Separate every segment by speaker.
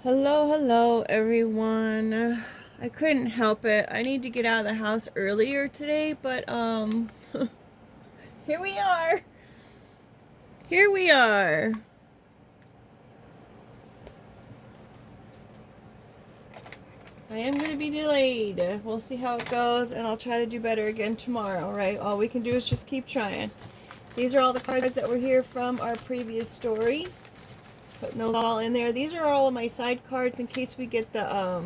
Speaker 1: Hello, everyone. I couldn't help it. I need to get out of the house earlier today, but here we are. Here we are. I am going to be delayed. We'll see how it goes, and I'll try to do better again tomorrow, right? All we can do is just keep trying. These are all the cards that were here from our previous story. Putting those all in there. These are all of my side cards in case we get the I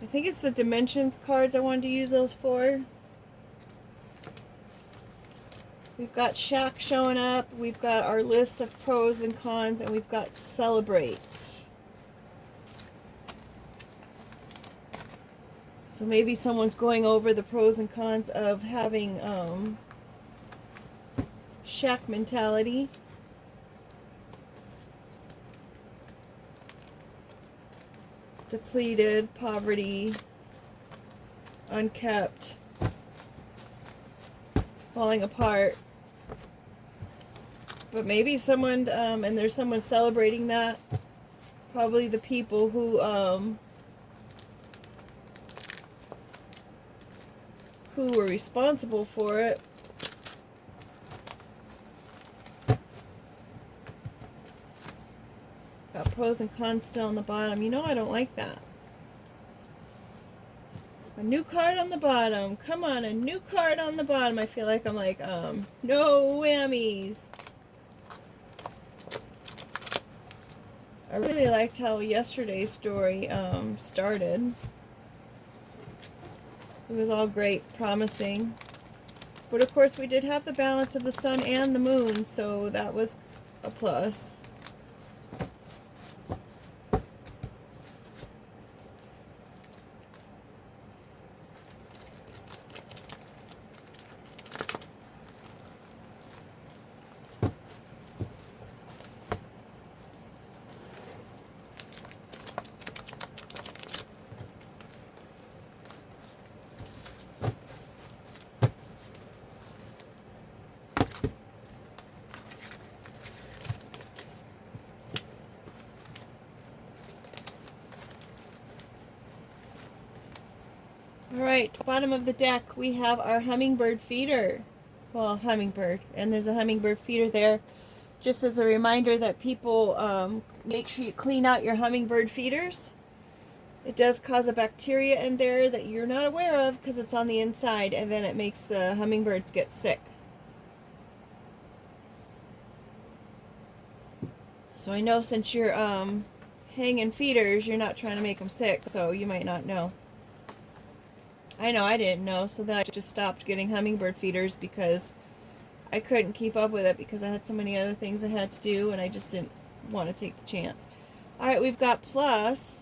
Speaker 1: think it's the Dimensions cards I wanted to use those for. We've got Shack showing up, we've got our list of pros and cons, and we've got Celebrate. So maybe someone's going over the pros and cons of having Shack mentality. Depleted, poverty, unkept, falling apart. But maybe someone, and there's someone celebrating that. Probably the people who were responsible for it. Got pros and cons still on the bottom. You know I don't like that. A new card on the bottom. Come on, a new card on the bottom. I feel like I'm like, no whammies. I really liked how yesterday's story started. It was all great, promising. But of course we did have the balance of the sun and the moon, so that was a plus. Alright, bottom of the deck we have our hummingbird feeder. Well, hummingbird. And there's a hummingbird feeder there. Just as a reminder that people make sure you clean out your hummingbird feeders. It does cause a bacteria in there that you're not aware of because it's on the inside, and then it makes the hummingbirds get sick. So I know since you're hanging feeders, you're not trying to make them sick, so you might not know. I know I didn't know, so then I just stopped getting hummingbird feeders because I couldn't keep up with it because I had so many other things I had to do and I just didn't want to take the chance. Alright, we've got plus.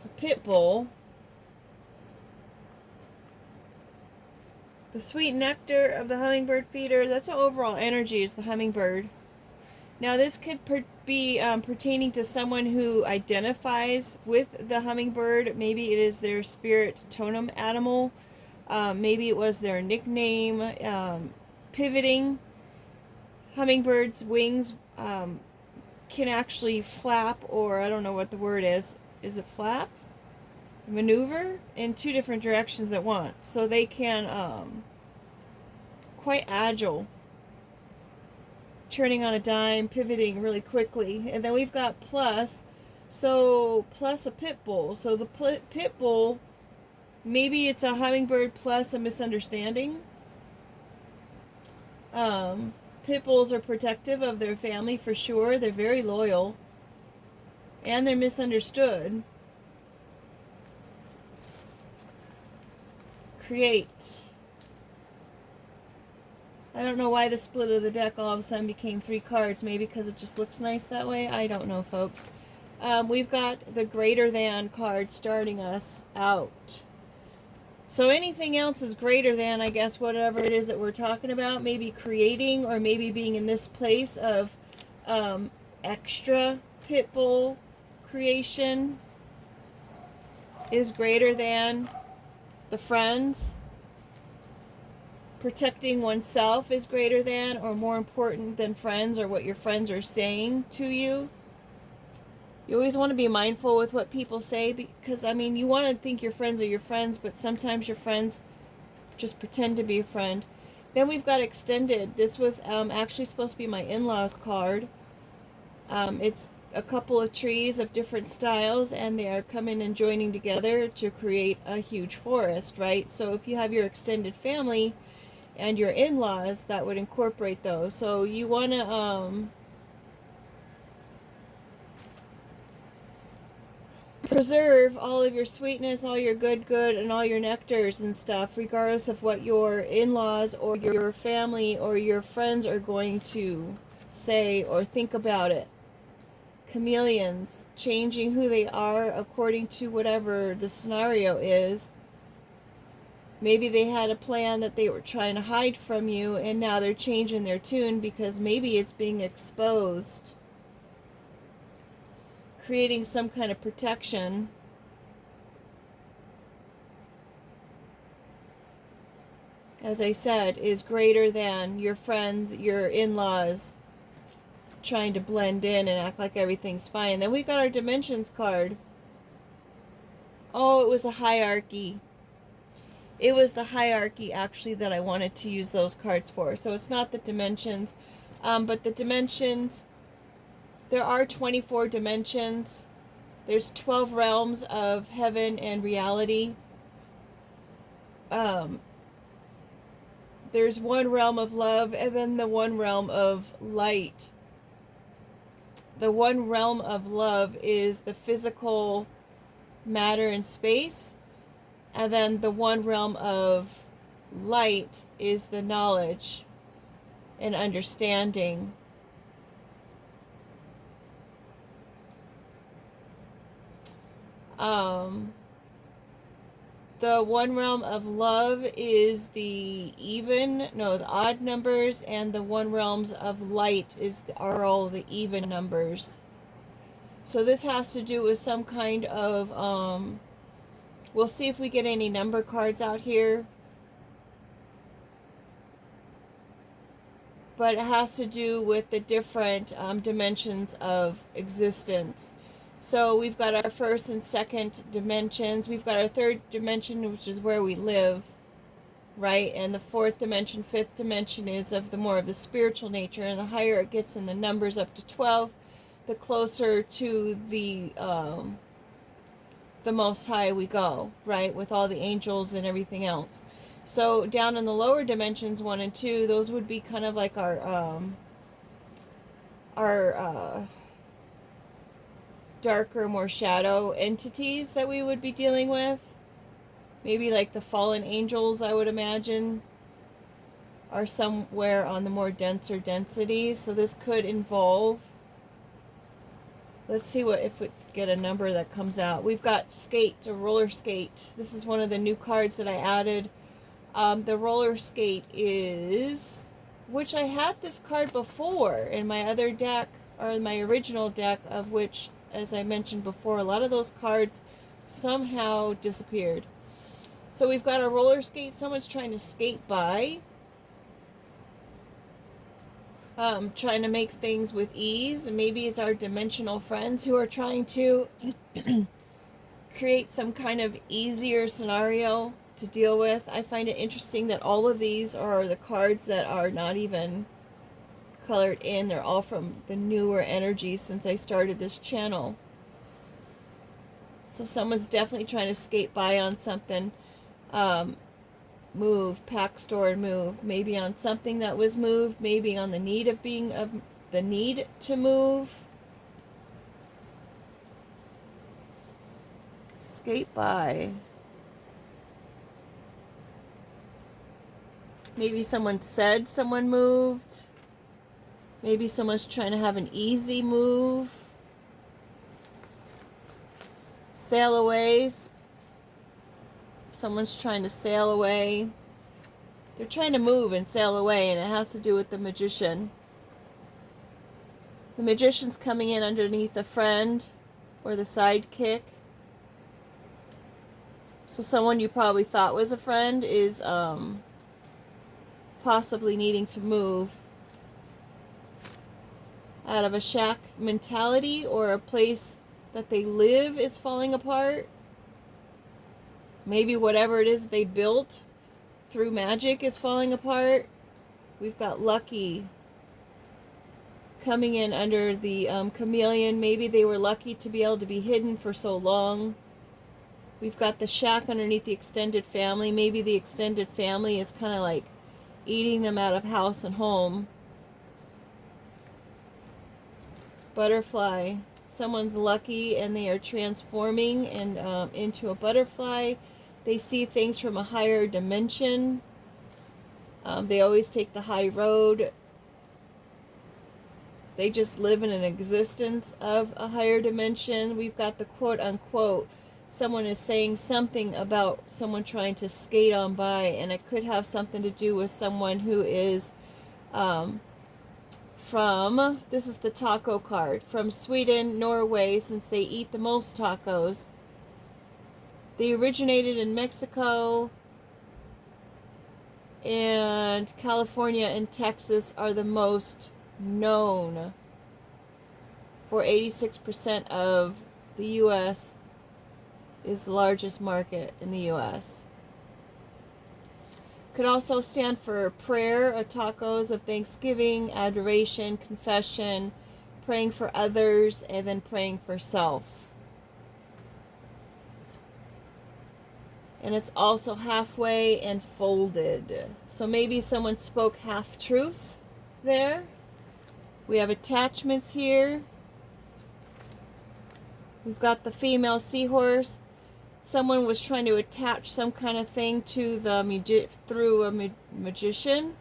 Speaker 1: A pit bull. The sweet nectar of the hummingbird feeder, that's the overall energy is the hummingbird. Now this could be pertaining to someone who identifies with the hummingbird. Maybe it is their spirit totem animal. Maybe it was their nickname. Pivoting. Hummingbirds' wings can actually flap, or I don't know what the word is. Is it flap? Maneuver in two different directions at once. So they can quite agile. Turning on a dime, pivoting really quickly. And then we've got plus. So plus a pit bull. So the pit bull, maybe it's a hummingbird plus a misunderstanding. Pit bulls are protective of their family for sure. They're very loyal. And they're misunderstood. Create. I don't know why the split of the deck all of a sudden became 3 cards. Maybe because it just looks nice that way. I don't know, folks. We've got the greater than card starting us out. So anything else is greater than, I guess, whatever it is that we're talking about. Maybe creating or maybe being in this place of extra pit bull creation is greater than the friends. protecting oneself is greater than or more important than friends or what your friends are saying to you. You always want to be mindful with what people say because, I mean, you want to think your friends are your friends, but sometimes your friends just pretend to be a friend. Then we've got extended. This was actually supposed to be my in-laws card. It's a couple of trees of different styles, and they are coming and joining together to create a huge forest, right? So if you have your extended family and your in-laws, that would incorporate those. So you want to preserve all of your sweetness, all your good, and all your nectars and stuff, regardless of what your in-laws or your family or your friends are going to say or think about it. Chameleons, changing who they are according to whatever the scenario is. Maybe they had a plan that they were trying to hide from you, and now they're changing their tune because maybe it's being exposed. Creating some kind of protection. As I said, is greater than your friends, your in-laws, trying to blend in and act like everything's fine. Then we got our dimensions card. Oh, it was a hierarchy. It was the hierarchy, actually, that I wanted to use those cards for. So it's not the dimensions. But the dimensions, there are 24 dimensions. There's 12 realms of heaven and reality. There's one realm of love, and then the one realm of light. The one realm of love is the physical matter and space, and then the one realm of light is the knowledge and understanding. The one realm of love is the odd numbers, and the one realms of light are all the even numbers. So this has to do with some kind of, we'll see if we get any number cards out here. But it has to do with the different dimensions of existence. So we've got our first and second dimensions. We've got our third dimension, which is where we live, right? And the fourth dimension, fifth dimension is of the more of the spiritual nature. And the higher it gets in the numbers up to 12, the closer to the Most High we go, right? With all the angels and everything else. So down in the lower dimensions, 1 and 2, those would be kind of like our darker, more shadow entities that we would be dealing with. Maybe like the fallen angels, I would imagine, are somewhere on the more denser densities. So this could involve, let's see what if we get a number that comes out. We've got skate, a roller skate. This is one of the new cards that I added. The roller skate is, which I had this card before in my other deck, or in my original deck, of which, as I mentioned before, a lot of those cards somehow disappeared. So we've got a roller skate. Someone's trying to skate by. Trying to make things with ease. Maybe it's our dimensional friends who are trying to create some kind of easier scenario to deal with. I find it interesting that all of these are the cards that are not even colored in. They're all from the newer energies since I started this channel. So someone's definitely trying to skate by on something. Move, pack, store, and move. Maybe on something that was moved. Maybe on the need to move. Skate by. Maybe someone said someone moved. Maybe someone's trying to have an easy move. Sail away. Someone's trying to sail away. They're trying to move and sail away, and it has to do with the magician. The magician's coming in underneath the friend or the sidekick. So someone you probably thought was a friend is possibly needing to move out of a shack mentality, or a place that they live is falling apart. Maybe whatever it is that they built through magic is falling apart. We've got Lucky coming in under the chameleon. Maybe they were lucky to be able to be hidden for so long. We've got the shack underneath the extended family. Maybe the extended family is kind of like eating them out of house and home. Butterfly. Someone's lucky and they are transforming and into a butterfly. They see things from a higher dimension. They always take the high road. They just live in an existence of a higher dimension. We've got the quote unquote. Someone is saying something about someone trying to skate on by, and it could have something to do with someone who is from, this is the taco card, from Sweden, Norway, since they eat the most tacos. They originated in Mexico, and California and Texas are the most known for 86% of the U.S. is the largest market in the U.S. Could also stand for prayer, or tacos of thanksgiving, adoration, confession, praying for others, and then praying for self. And it's also halfway and folded. So maybe someone spoke half-truths there. We have attachments here. We've got the female seahorse. Someone was trying to attach some kind of thing to the through a magician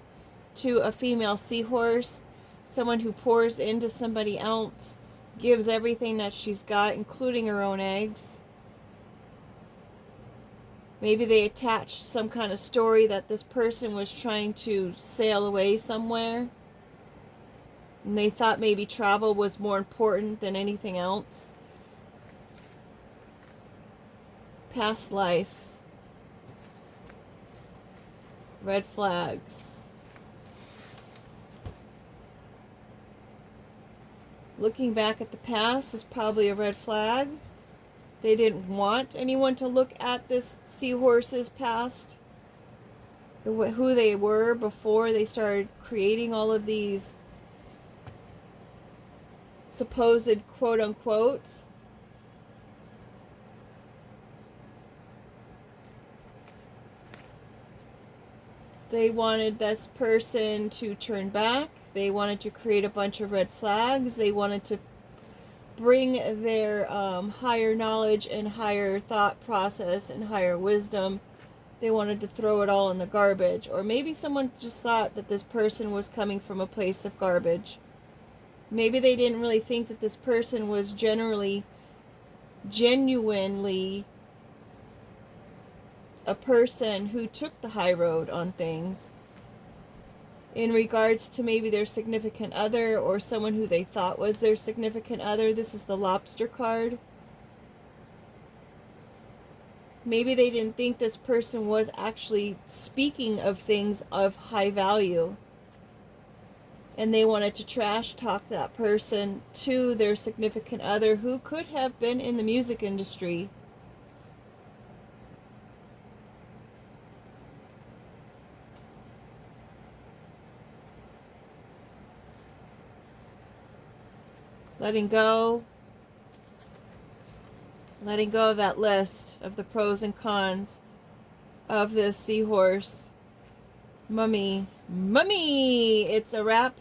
Speaker 1: to a female seahorse. Someone who pours into somebody else, gives everything that she's got, including her own eggs. Maybe they attached some kind of story that this person was trying to sail away somewhere. And they thought maybe travel was more important than anything else. Past life. Red flags. Looking back at the past is probably a red flag. They didn't want anyone to look at this seahorse's past, who they were before they started creating all of these supposed quote-unquote. They wanted this person to turn back. They wanted to create a bunch of red flags. They wanted to bring their higher knowledge and higher thought process and higher wisdom. They wanted to throw it all in the garbage. Or maybe someone just thought that this person was coming from a place of garbage. Maybe they didn't really think that this person was genuinely a person who took the high road on things in regards to maybe their significant other or someone who they thought was their significant other. This is the lobster card. Maybe they didn't think this person was actually speaking of things of high value, and they wanted to trash talk that person to their significant other who could have been in the music industry. Letting go of that list of the pros and cons of this seahorse. Mummy, it's a wrap.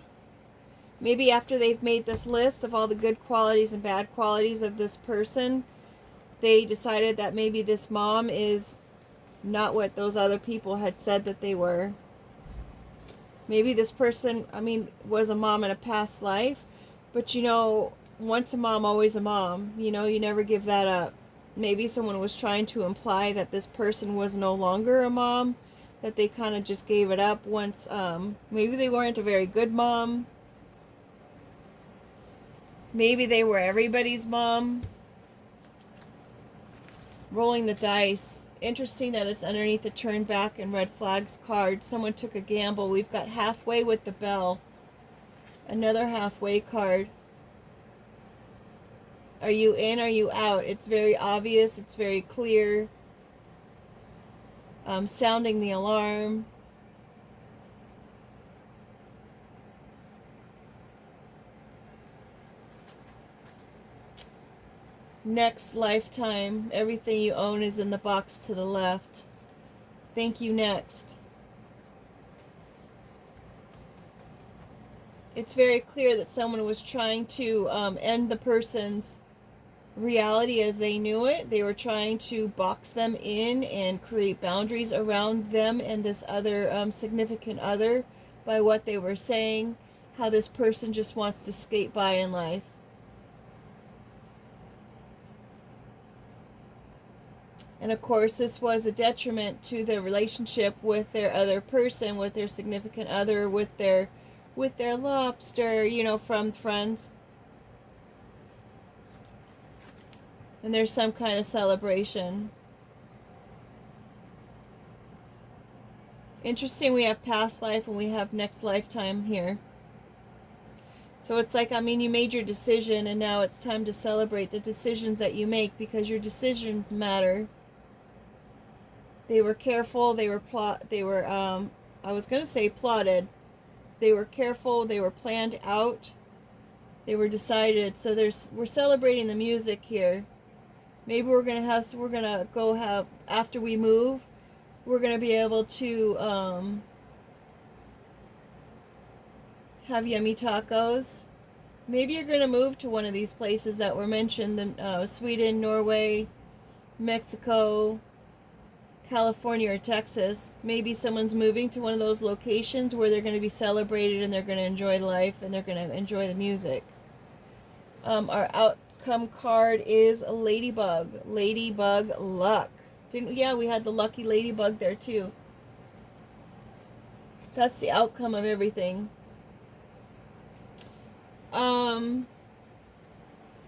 Speaker 1: Maybe after they've made this list of all the good qualities and bad qualities of this person, they decided that maybe this mom is not what those other people had said that they were. Maybe this person, was a mom in a past life. But once a mom, always a mom. You never give that up. Maybe someone was trying to imply that this person was no longer a mom, that they kind of just gave it up once. Maybe they weren't a very good mom. Maybe they were everybody's mom. Rolling the dice Interesting that it's underneath the turn back and red flags card. Someone took a gamble. We've got halfway with the bell. Another halfway card. Are you in? Are you out? It's very obvious. It's very clear. Sounding the alarm. Next lifetime. Everything you own is in the box to the left. Thank you, next. It's very clear that someone was trying to end the person's reality as they knew it. They were trying to box them in and create boundaries around them and this other significant other by what they were saying, how this person just wants to skate by in life. And of course, this was a detriment to their relationship with their other person, with their significant other, with their lobster, you know, from friends. And there's some kind of celebration. Interesting, we have past life and we have next lifetime here. So it's like, I mean, you made your decision and now it's time to celebrate the decisions that you make, because your decisions matter. They were careful, they were I was going to say plotted. They were careful, they were planned out. They were decided. So we're celebrating the music here. Maybe we're going to go have, after we move, we're going to be able to have yummy tacos. Maybe you're going to move to one of these places that were mentioned, Sweden, Norway, Mexico, California, or Texas. Maybe someone's moving to one of those locations where they're going to be celebrated and they're going to enjoy life and they're going to enjoy the music. Our outcome card is a ladybug. Ladybug luck. Yeah, we had the lucky ladybug there too. That's the outcome of everything.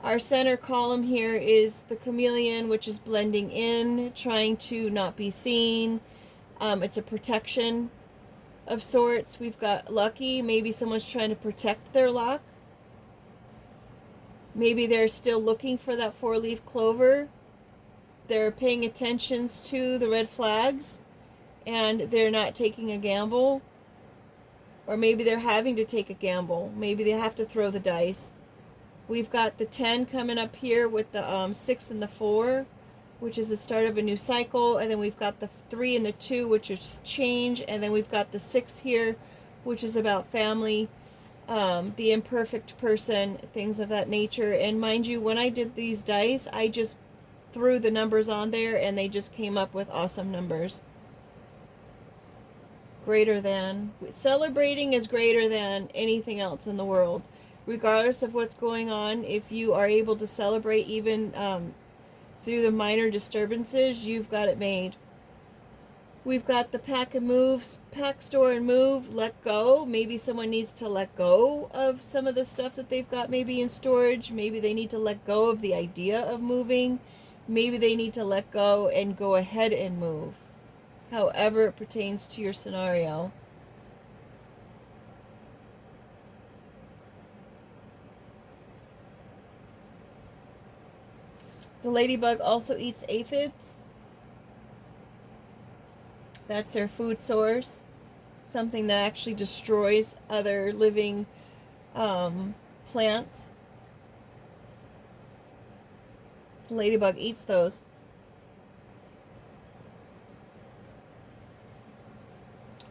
Speaker 1: Our center column here is the chameleon, which is blending in, trying to not be seen. It's a protection of sorts. We've got lucky. Maybe someone's trying to protect their luck. Maybe they're still looking for that four-leaf clover. They're paying attention to the red flags and they're not taking a gamble. Or maybe they're having to take a gamble. Maybe they have to throw the dice. We've got the 10 coming up here with the 6 and the 4, which is the start of a new cycle. And then we've got the 3 and the 2, which is change. And then we've got the 6 here, which is about family, the imperfect person, things of that nature. And mind you, when I did these dice, I just threw the numbers on there and they just came up with awesome numbers. Greater than. Celebrating is greater than anything else in the world. Regardless of what's going on, if you are able to celebrate even through the minor disturbances, you've got it made. We've got the pack and move, pack, store, and move, let go. Maybe someone needs to let go of some of the stuff that they've got maybe in storage. Maybe they need to let go of the idea of moving. Maybe they need to let go and go ahead and move. However it pertains to your scenario. The ladybug also eats aphids. That's their food source. Something that actually destroys other living plants. The ladybug eats those.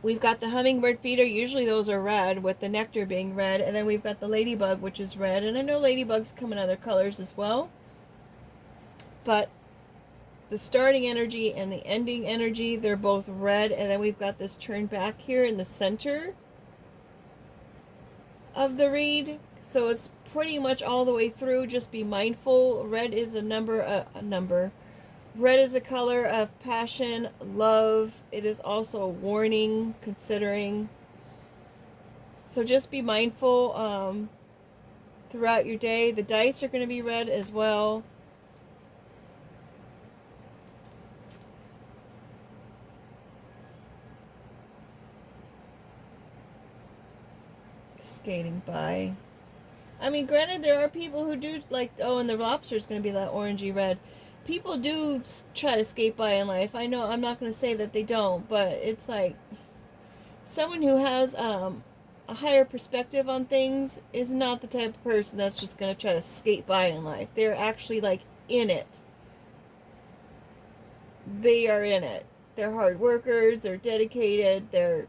Speaker 1: We've got the hummingbird feeder. Usually those are red, with the nectar being red. And then we've got the ladybug, which is red. And I know ladybugs come in other colors as well. But the starting energy and the ending energy, they're both red. And then we've got this turn back here in the center of the read. So it's pretty much all the way through. Just be mindful. Red is a number. Red is a color of passion, love. It is also a warning, considering. So just be mindful throughout your day. The dice are going to be red as well. Skating by. I mean, granted, there are people who do, like, oh, and the lobster is going to be that orangey red. People do try to skate by in life. I know, I'm not going to say that they don't, but it's like someone who has a higher perspective on things is not the type of person that's just going to try to skate by in life. They're actually, like, in it. They are in it. They're hard workers, they're dedicated, they're,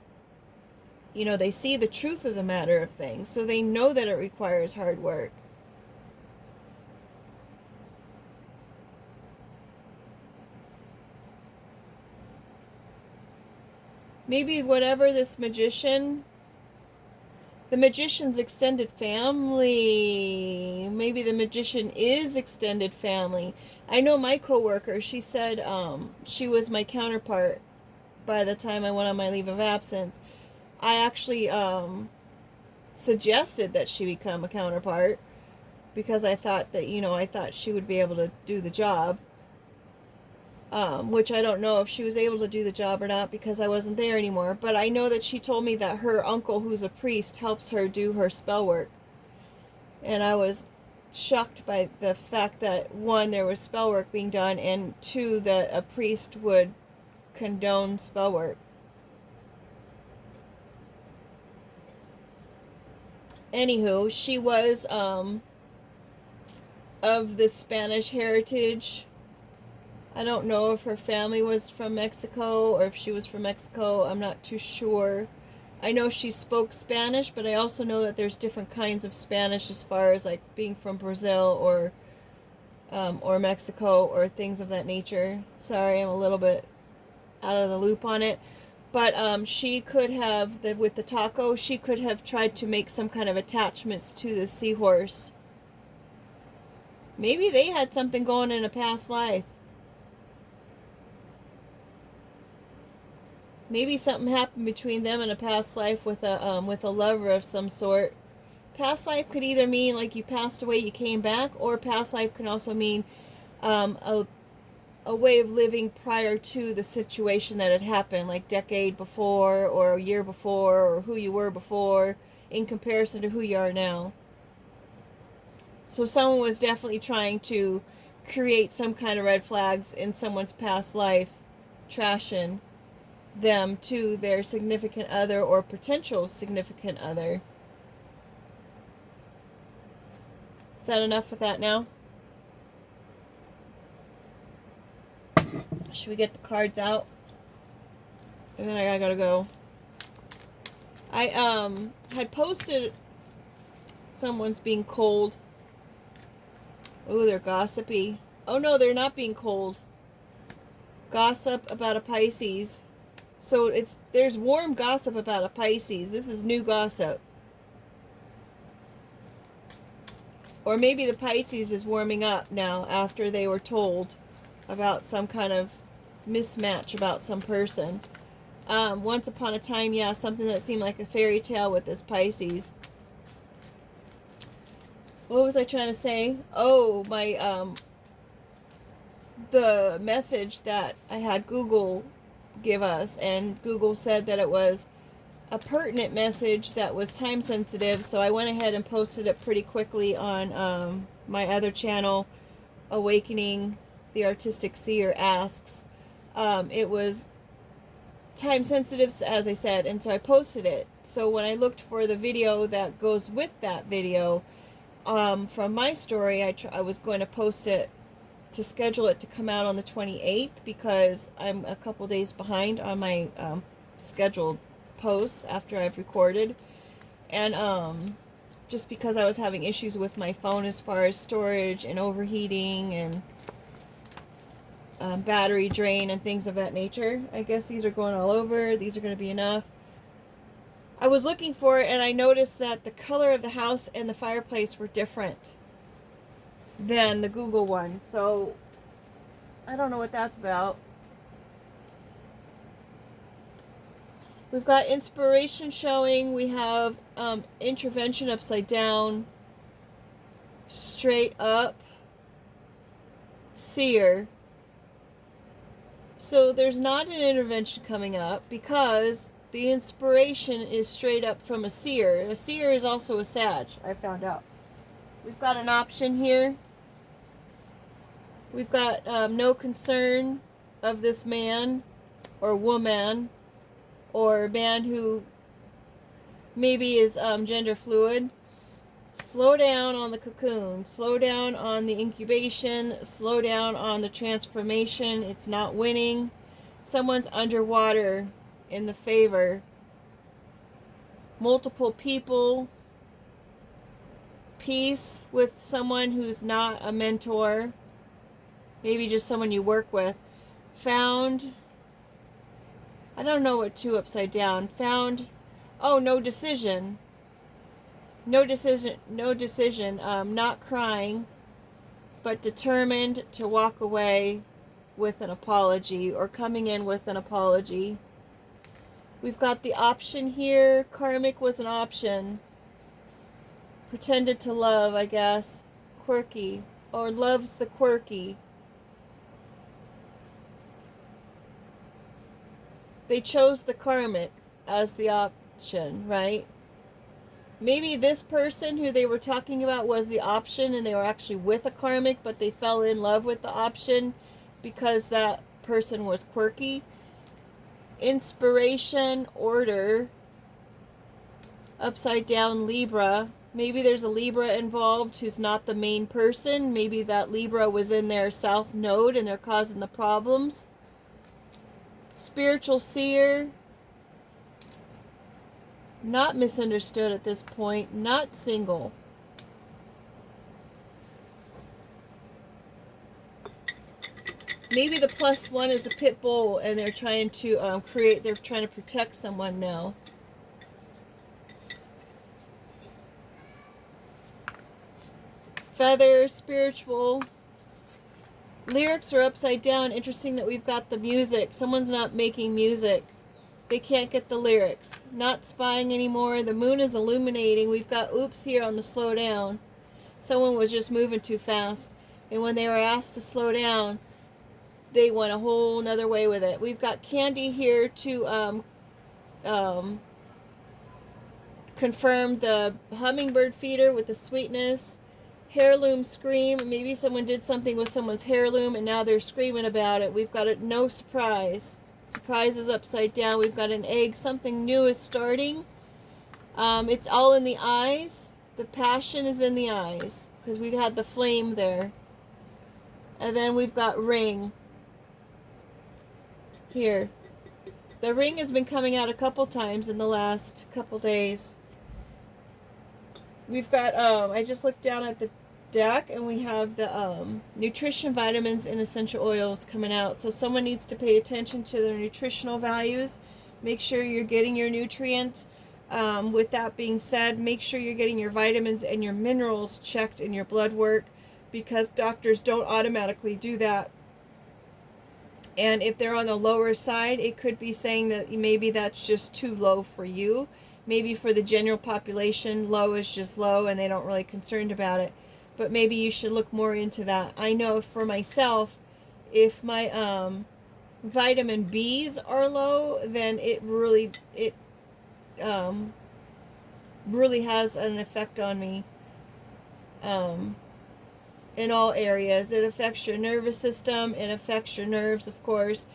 Speaker 1: you know, they see the truth of the matter of things, so they know that it requires hard work. Maybe whatever this magician, the magician's extended family, maybe the magician is extended family. I know my coworker, she said she was my counterpart by the time I went on my leave of absence. I actually suggested that she become a counterpart because I thought that, you know, I thought she would be able to do the job. Which I don't know if she was able to do the job or not because I wasn't there anymore. But I know that she told me that her uncle, who's a priest, helps her do her spell work. And I was shocked by the fact that, one, there was spell work being done, and two, that a priest would condone spell work. Anywho, she was of the Spanish heritage. I don't know if her family was from Mexico or if she was from Mexico. I'm not too sure. I know she spoke Spanish, but I also know that there's different kinds of Spanish as far as like being from Brazil or Mexico or things of that nature. Sorry, I'm a little bit out of the loop on it. But she could have, with the taco, she could have tried to make some kind of attachments to the seahorse. Maybe they had something going in a past life. Maybe something happened between them in a past life with a lover of some sort. Past life could either mean like you passed away, you came back, or past life can also mean a way of living prior to the situation that had happened, like decade before or a year before, or who you were before in comparison to who you are now. So someone was definitely trying to create some kind of red flags in someone's past life, trashing them to their significant other or potential significant other. Is that enough with that now? Should we get the cards out? And then I gotta go. I had posted someone's being cold. Oh, they're gossipy. Oh no, they're not being cold. Gossip about a Pisces. So there's warm gossip about a Pisces. This is new gossip. Or maybe the Pisces is warming up now after they were told about some kind of mismatch about some person. Once upon a time, yeah, something that seemed like a fairy tale with this Pisces. What was I trying to say? Oh, the message that I had Google give us, and Google said that it was a pertinent message that was time sensitive, so I went ahead and posted it pretty quickly on my other channel, Awakening the Artistic Seer Asks. It was time sensitive, as I said, and so I posted it. So when I looked for the video that goes with that video from my story, I was going to post it to schedule it to come out on the 28th because I'm a couple days behind on my scheduled posts after I've recorded, and just because I was having issues with my phone as far as storage and overheating and battery drain and things of that nature. I guess these are going all over. These are going to be enough. I was looking for it and I noticed that the color of the house and the fireplace were different than the Google one. So I don't know what that's about. We've got inspiration showing. We have intervention upside down, straight up, seer. So there's not an intervention coming up because The inspiration is straight up from a seer. A seer is also a Sag, I found out. We've got an option here. We've got no concern of this man or woman or man who maybe is gender fluid. Slow down on the cocoon. Slow down on the incubation. Slow down on the transformation. It's not winning. Someone's underwater in the favor. Multiple people. Peace with someone who's not a mentor. Maybe just someone you work with. Found. I don't know what two upside down. Found. Oh, no decision. No decision. No decision. Not crying, but determined to walk away with an apology or coming in with an apology. We've got the option here. Karmic was an option. Pretended to love, I guess. Quirky. Or loves the quirky. They chose the karmic as the option, right? Maybe this person who they were talking about was the option and they were actually with a karmic, but they fell in love with the option because that person was quirky. Inspiration, order, upside down Libra. Maybe there's a Libra involved who's not the main person. Maybe that Libra was in their south node and they're causing the problems. Spiritual seer. Not misunderstood at this point. Not single. Maybe the +1 is a pit bull and they're trying to they're trying to protect someone now. Feather, spiritual. Lyrics are upside down. Interesting that we've got the music. Someone's not making music. They can't get the lyrics. Not spying anymore. The moon is illuminating. We've got oops here on the slow down. Someone was just moving too fast. And when they were asked to slow down, they went a whole nother way with it. We've got candy here to confirm the hummingbird feeder with the sweetness. Heirloom scream. Maybe someone did something with someone's heirloom and now they're screaming about it. We've got a no surprise. Surprise is upside down. We've got an egg. Something new is starting. It's all in the eyes. The passion is in the eyes because we had the flame there. And then we've got ring. Here. The ring has been coming out a couple times in the last couple days. We've got, I just looked down at the deck and we have the nutrition, vitamins, and essential oils coming out. So someone needs to pay attention to their nutritional values. Make sure you're getting your nutrients. With that being said, make sure you're getting your vitamins and your minerals checked in your blood work because doctors don't automatically do that. And if they're on the lower side, it could be saying that maybe that's just too low for you. Maybe for the general population, low is just low and they don't really concerned about it. But maybe you should look more into that. I know for myself, if my vitamin B's are low, then it really has an effect on me in all areas. It affects your nervous system. It affects your nerves, of course.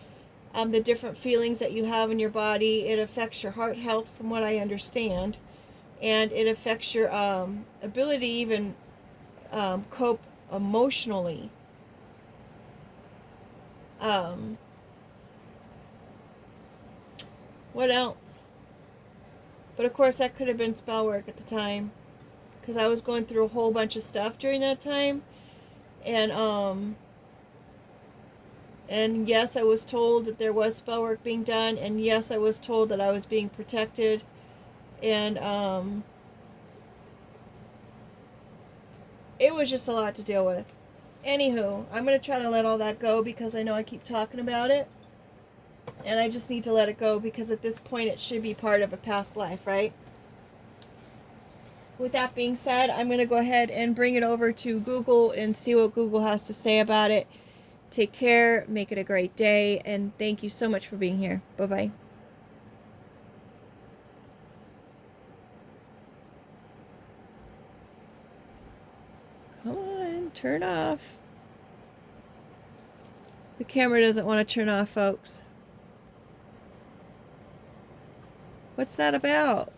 Speaker 1: The different feelings that you have in your body. It affects your heart health from what I understand. And it affects your ability to even cope emotionally. What else? But of course that could have been spell work at the time. Because I was going through a whole bunch of stuff during that time. And yes, I was told that there was spell work being done, and yes, I was told that I was being protected, and it was just a lot to deal with. Anywho, I'm going to try to let all that go because I know I keep talking about it, and I just need to let it go because at this point it should be part of a past life, right? With that being said, I'm going to go ahead and bring it over to Google and see what Google has to say about it. Take care, make it a great day, and thank you so much for being here. Bye-bye. Turn off. The camera doesn't want to turn off, folks. What's that about?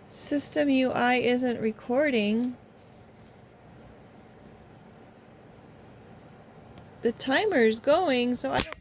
Speaker 1: System UI isn't recording. The timer's going, so I don't